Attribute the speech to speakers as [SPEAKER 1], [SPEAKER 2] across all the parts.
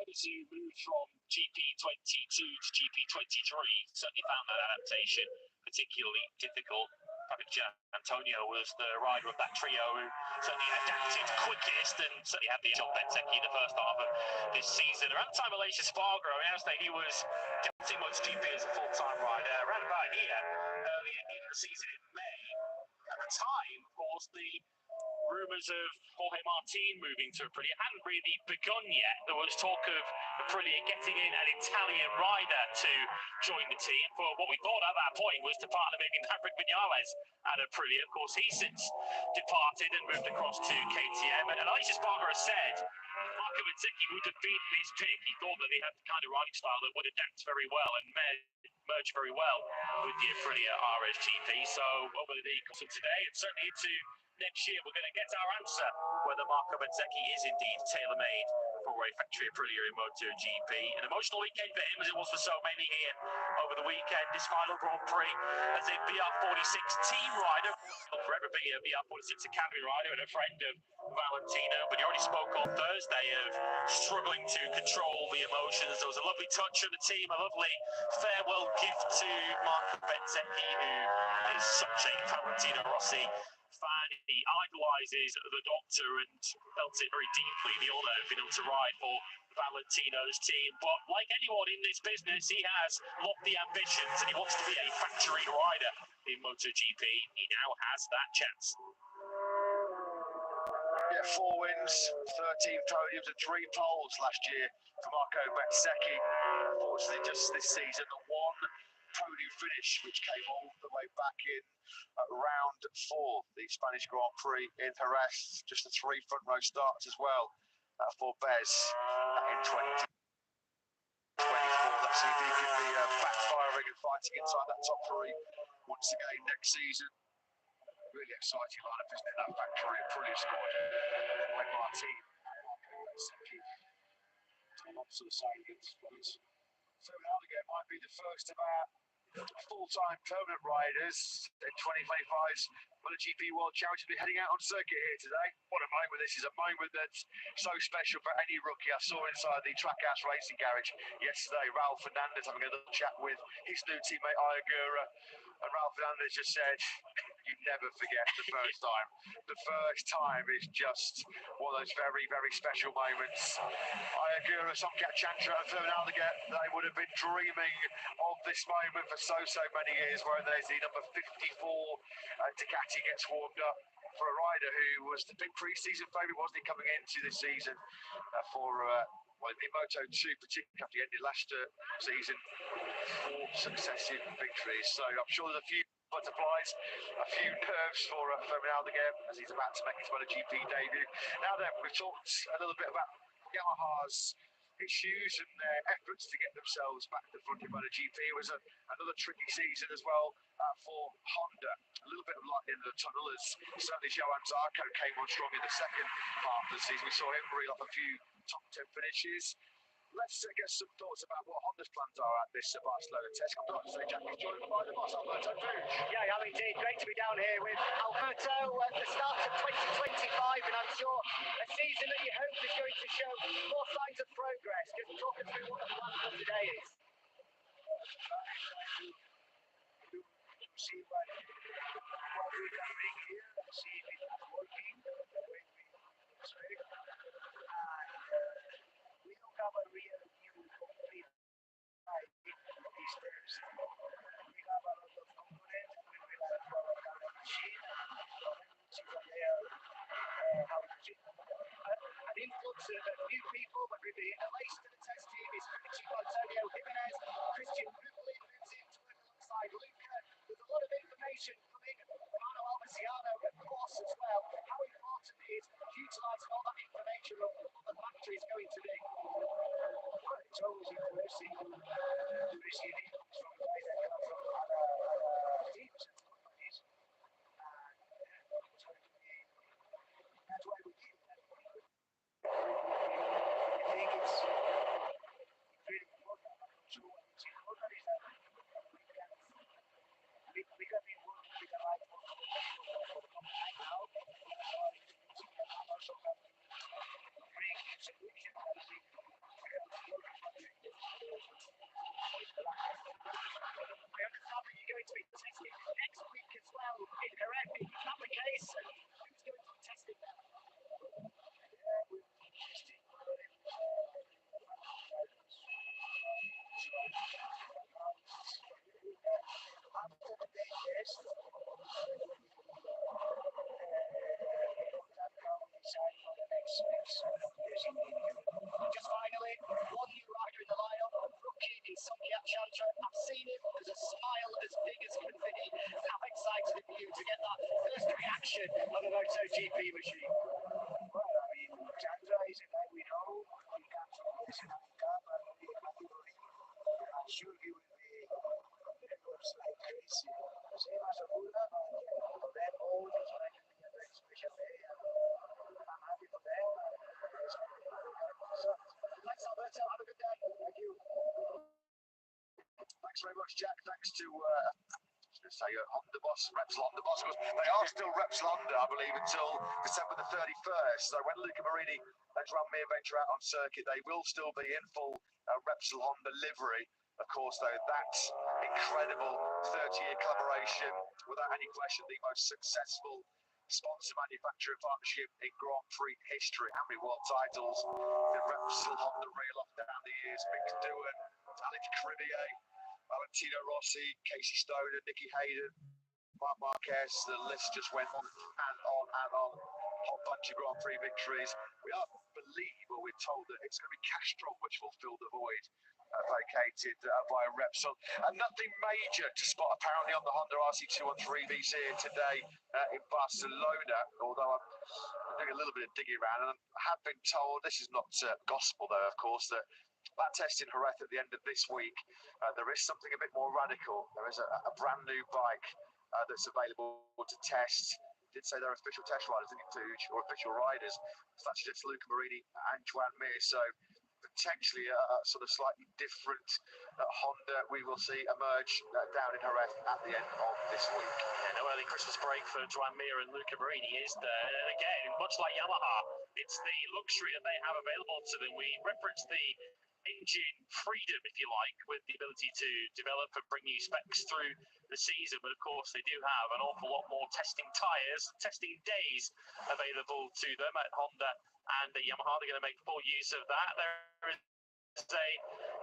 [SPEAKER 1] riders who moved from GP22 to GP23 certainly found that adaptation particularly difficult. Antonio was the rider of that trio who certainly adapted quickest and certainly had the John Benteke in the first half of this season. Around the time of Malaysia Spargo, I mean, he was getting much GP as a full-time rider. Around about here, earlier in the season in May, at the time, of course, the rumours of Jorge Martin moving to Aprilia hadn't really begun yet. There was talk of Aprilia getting in an Italian rider to join the team. For what we thought at that point was to partner maybe Maverick Vinales at Aprilia. Of course, he's since departed and moved across to KTM. And Alicia Spargo said Marco Bezzecchi would have been his pick. He thought that he had the kind of riding style that would adapt very well and merge very well with the Aprilia RSGP. So over the course of today and certainly into next year, we're going to get our answer whether Marco Bezzecchi is indeed tailor-made for a factory Aprilia in MotoGP. An emotional weekend for him, as it was for so many here over the weekend. This final Grand Prix as a VR46 team rider, will forever be a VR46 Academy rider and a friend of Valentino. But he already spoke on Thursday of struggling to control the emotions. There was a lovely touch from the team, a lovely farewell gift to Marco Bezzecchi, who is such a Valentino Rossi fan. He idolises the doctor and felt it very deeply, the honour of being able to ride for Valentino's team. But like anyone in this business, he has lofty ambitions and he wants to be a factory rider in MotoGP. He now has that chance.
[SPEAKER 2] Yeah, 4 wins, 13 podiums and 3 poles last year for Marco Bezzecchi. Unfortunately, just this season, one podium finish, which came all the way back in round 4, the Spanish Grand Prix in Jerez. Just the 3 front row starts as well for Bez in 2024. Let's see if he can be backfiring and fighting inside that top 3 once again next season. Really exciting lineup, isn't it? That factory Aprilia squad. When Martin, Marco Bezzecchi, lots of the same influence. So Alligator might be the first of our full-time permanent riders in 2025's MotoGP World Championship heading out on circuit here today. What a moment this is, a moment that's so special for any rookie. I saw inside the Trackhouse Racing Garage yesterday, Raul Fernandez having a little chat with his new teammate Ayagura, and Raul Fernandez just said, you never forget the first time. The first time is just one of those very, very special moments. Ayagura, Somcat Chantra and Fernandez, they would have been dreaming of this moment for so many years, where there's the number 54 Ducati gets warmed up for a rider who was the big pre-season favourite, wasn't he, coming into this season for well, in Moto2, particularly after he ended last season, 4 successive victories. So I'm sure there's a few butterflies, a few nerves for Fernando again as he's about to make his MotoGP debut. Now then, we've talked a little bit about Yamaha's issues and their efforts to get themselves back to the front in MotoGP. It was another tricky season as well for Honda. A little bit of light in the tunnel as certainly Johan Zarco came on strong in the second half of the season. We saw him reel off a few top 10 finishes. Let's get some thoughts about what Honda's plans are at this Barcelona test. I'm glad to say Jack is joined by the boss, Alberto Puig.
[SPEAKER 3] Yeah, I am indeed. Great to be down here with Alberto at the start of 2025, and I'm sure a season that you hope is going to show more signs of progress. Just talk us through what the plan for today is.
[SPEAKER 2] See what we're doing here, see if it's working the way we expect. We don't have a real new complete idea of these steps. We have a lot of components when we like our machine. See what they are, how to do. An influx of new people, but really the latest to the test team is Antonio Jimenez, Christian Brulli moves in to work alongside Luca. There's a lot of information coming from Mano Almaciano, of course, as well. How important it is utilising all that information of what the factory is going to be. Well, it's always interesting, especially if it comes from guys that come from other teams and companies. That's why we keep that. I think it's really important. So what's important is that we can be working with the right for the company now. Also have to bring solutions that we sure he will be looks like crazy. Same as a Buddha, for them all it's going to be a very special day. I'm happy for them. Thanks, Alberto. Have a good day. Thank you. Thanks very much, Jack. Thanks to Honda Boss, Repsol Honda Boss. They are still Repsol Honda, I believe, until December the 31st. So when Luca Marini and Tranmere venture out on circuit, they will still be in full Repsol Honda livery. Of course, though, that's incredible 30-year collaboration, without any question, the most successful sponsor-manufacturer partnership in Grand Prix history. How many world titles did Repsol Honda reel off down the years? Mick Doohan, Alex Crivier, Valentino Rossi, Casey Stoner, Nicky Hayden, Marc Marquez. The list just went on and on and on. A whole bunch of Grand Prix victories. We are believe, or we're told, that it's going to be Castrol which will fill the void vacated by Repsol. And nothing major to spot apparently on the Honda RC213Bs here today in Barcelona, although I'm doing a little bit of digging around, and I have been told, this is not gospel though, of course, that test in Jerez at the end of this week, there is something a bit more radical. There is a brand new bike that's available to test. Did say they're official test riders, didn't you, Tooge, or official riders. So that's just Luca Marini and Tranmere. So potentially a sort of slightly different Honda we will see emerge down in Jerez at the end of this week.
[SPEAKER 1] Yeah, no early Christmas break for Tranmere and Luca Marini, is there? And again, much like Yamaha, it's the luxury that they have available to them. We reference the engine freedom, if you like, with the ability to develop and bring new specs through the season, but of course they do have an awful lot more testing tyres, testing days available to them at Honda and Yamaha. They're going to make full use of that. There is a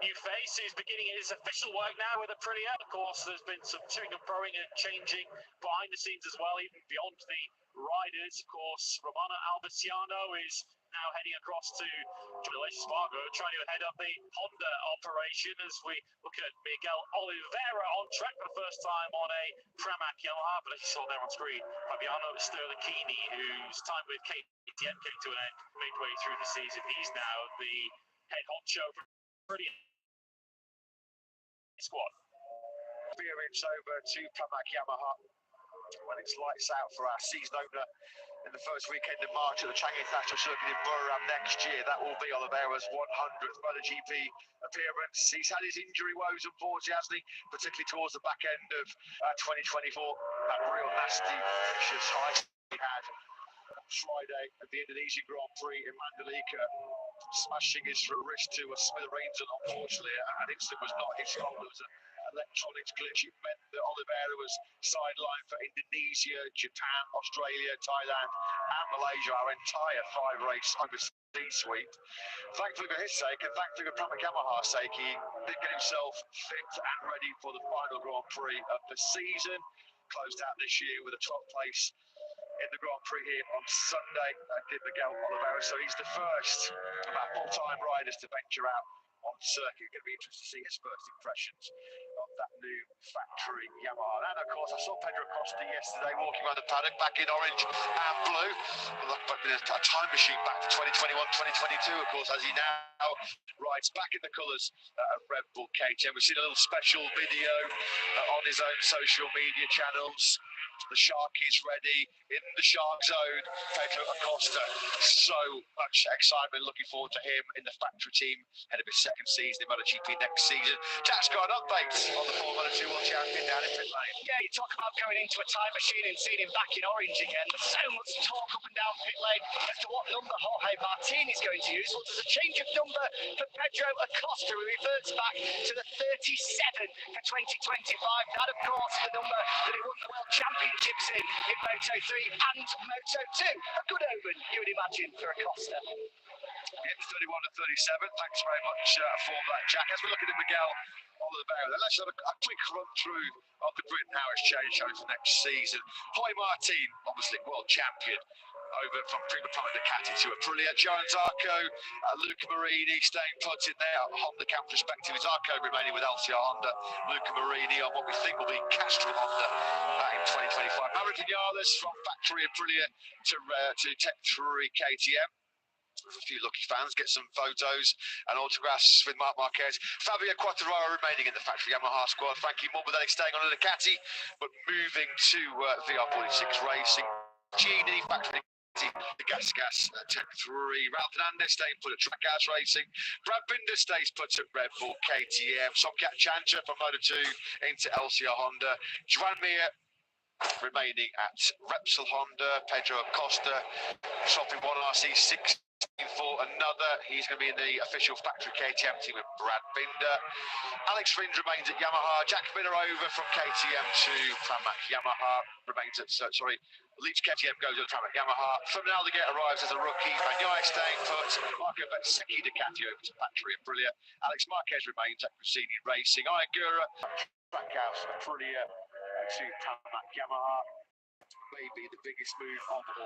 [SPEAKER 1] new face who's beginning his official work now with Aprilia. Of course, there's been some toing and froing and changing behind the scenes as well, even beyond the riders. Of course, Romano Albiciano is now heading across to Spargo, trying to head up the Honda operation as we look at Miguel Oliveira on track for the first time on a Pramac Yamaha. But as you saw there on screen, Fabiano Sterlachini, whose time with KTM came to an end midway through the season, he's now the head honcho for Aprilia squad.
[SPEAKER 2] Experience over to Pramac Yamaha when it's lights out for our season opener in the first weekend of March at the Chang International Circuit in Buriram next year. That will be Oliveira's 100th MotoGP appearance. He's had his injury woes, unfortunately, hasn't he? Particularly towards the back end of 2024. That real nasty, vicious high he had on Friday at the Indonesian Grand Prix in Mandalika, smashing his wrist to a smithereens, and unfortunately an incident was not his fault. There was an electronics glitch. It meant that Oliveira was sidelined for Indonesia, Japan, Australia, Thailand and Malaysia, our entire 5-race overseas sweep. Thankfully for his sake, and thankfully for Pramac Yamaha's sake, he did get himself fit and ready for the final Grand Prix of the season. Closed out this year with a 12th place in the Grand Prix here on Sunday. Did Miguel Oliveira, so he's the first of our full-time riders to venture out on circuit. Going to be interesting to see his first impressions of that new factory Yamaha. And of course, I saw Pedro Costa yesterday walking around the paddock back in orange and blue. A time machine back to 2021, 2022, of course, as he now rides back in the colours of Red Bull KTM. We've seen a little special video on his own social media channels. The Shark is ready in the Shark Zone. Pedro Acosta, so much excitement. Looking forward to him in the factory team ahead of his second season in MotoGP next season. Jack's got an update on the former Moto2 World Champion down in pit lane.
[SPEAKER 3] Yeah, you talk about going into a time machine and seeing him back in orange again. There's so much talk up and down pit lane as to what number Jorge Martin is going to use. Well, there's a change of number for Pedro Acosta, who reverts back to the 37 for 2025. That, of course, the number that he won the World Championships in Moto3 and Moto2. A good omen, you would imagine, for Acosta.
[SPEAKER 2] Yeah, 31 to 37. Thanks very much for that, Jack. As we look at Miguel Oliveira, let's have a quick run through of the grid and how it's changed for next season. Jorge Martin, obviously world champion, over from Prima Prima Ducati to Aprilia. Joan Zarco, Luca Marini staying put in there. Honda camp perspective, Zarco remaining with LCR Honda. Luca Marini on what we think will be Castrol Honda in 2025. Maverick Vinales from factory Aprilia to Tech 3 KTM. A few lucky fans get some photos and autographs with Marc Marquez. Fabio Quartararo remaining in the factory Yamaha squad. Frankie Morbidelli staying on a Ducati, but moving to VR46 Racing. Gini factory the Gas 10-3. Ralph Fernandez staying put at Trackhouse Racing. Brad Binder stays put at Red Bull KTM. Somkat Chancha from Moto2 into LCR Honda. Joan Mir remaining at Repsol Honda. Pedro Acosta swapping one RC6 for another. He's going to be in the official factory KTM team with Brad Binder. Alex Rins remains at Yamaha. Jack Miller over from KTM to Pramac Yamaha. Remains at, Leach KTM goes to Pramac Yamaha. Fernand Aldeguer arrives as a rookie. Bagnaia staying put. Marco Bezzecchi Ducati over to factory Aprilia. Alex Marquez remains at Cassini Racing. Iagura, Trackhouse Aprilia to Pramac Yamaha. Maybe the biggest move of all.